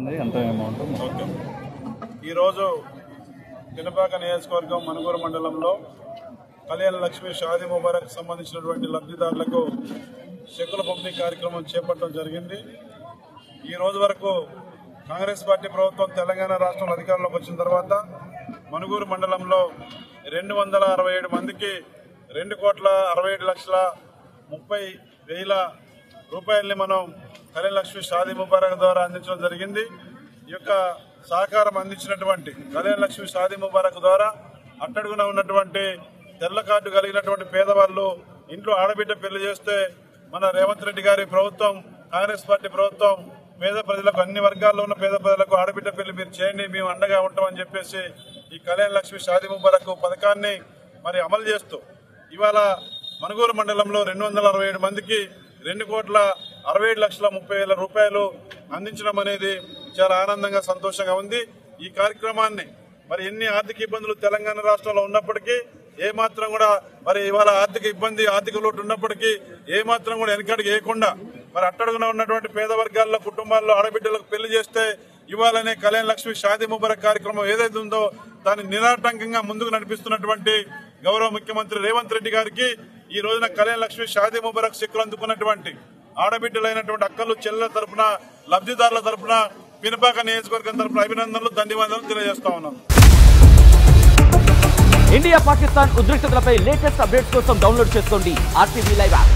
ఉంది, ఎంత amount? Okay, ఈరోజు పినపాక నియోజకవర్గం మనుగూరు మండలంలో కళ్యాణ లక్ష్మి షాదీ ముబారక్ సంబంధించినటువంటి లబ్ధిదారులకు చెక్కుల పంపిణీ కార్యక్రమం చేపట్టడం జరిగింది. ఈ రోజు వరకు కాంగ్రెస్ పార్టీ ప్రభుత్వం తెలంగాణ రాష్ట్రంలో అధికారంలోకి వచ్చిన తర్వాత మనుగూరు మండలంలో 267 మందికి 2,67,30,000 రూపాయలని మనం కళ్యాణ లక్ష్మి షాదీ ముబారక్ ద్వారా అందించడం జరిగింది. ఈ యొక్క సహకారం అందించినటువంటి కళ్యాణ లక్ష్మి షాదీ ముబారక్ ద్వారా అట్టడుగున ఉన్నటువంటి తెల్ల కార్డు కలిగినటువంటి పేదవాళ్ళు ఇంట్లో ఆడబిడ్డ పెళ్లి చేస్తే మన రేవంత్ రెడ్డి గారి ప్రభుత్వం, కాంగ్రెస్ పార్టీ ప్రభుత్వం పేద ప్రజలకు, అన్ని వర్గాల్లో ఉన్న పేద ప్రజలకు ఆడబిడ్డ పెళ్లి మీరు చేయండి, మేము అండగా ఉంటామని చెప్పేసి ఈ కళ్యాణ లక్ష్మి షాదీ ముబారక్ పథకాన్ని మరి అమలు చేస్తూ ఇవాళ మనుగూరు మండలంలో 267 మందికి 2,67,30,000 రూపాయలు అందించడం అనేది చాలా ఆనందంగా, సంతోషంగా ఉంది. ఈ కార్యక్రమాన్ని మరి ఎన్ని ఆర్థిక ఇబ్బందులు తెలంగాణ రాష్ట్రంలో ఉన్నప్పటికీ ఏమాత్రం కూడా మరి ఇవాళ ఆర్థిక లోటు ఉన్నప్పటికీ ఏమాత్రం కూడా వెనకడికి వేయకుండా మరి అట్టడుగున ఉన్నటువంటి పేద వర్గాల్లో కుటుంబాల్లో ఆడబిడ్డలకు పెళ్లి చేస్తే ఇవాళనే కళ్యాణ లక్ష్మి షాదీ ముబారక్ కార్యక్రమం ఏదైతే ఉందో దాన్ని నిరాటంకంగా ముందుకు నడిపిస్తున్నటువంటి గౌరవ ముఖ్యమంత్రి రేవంత్ రెడ్డి గారికి ఈ రోజున కళ్యాణ లక్ష్మి షాదీ ముబారక్ చెక్కులు అందుకున్నటువంటి ఆడబిడ్డలైనటువంటి అక్కలు, చెల్లెల తరఫున, లబ్ధిదారుల తరఫున, పినపాక నియోజకవర్గం తరఫున అభినందనలు, ధన్యవాదాలు తెలియజేస్తా ఉన్నాం. ఇండియా పాకిస్తాన్ ఉద్రిక్తతలపై లేటెస్ట్ అప్డేట్స్ కోసం డౌన్లోడ్ చేసుకోండి RTV లైవ్ యాప్.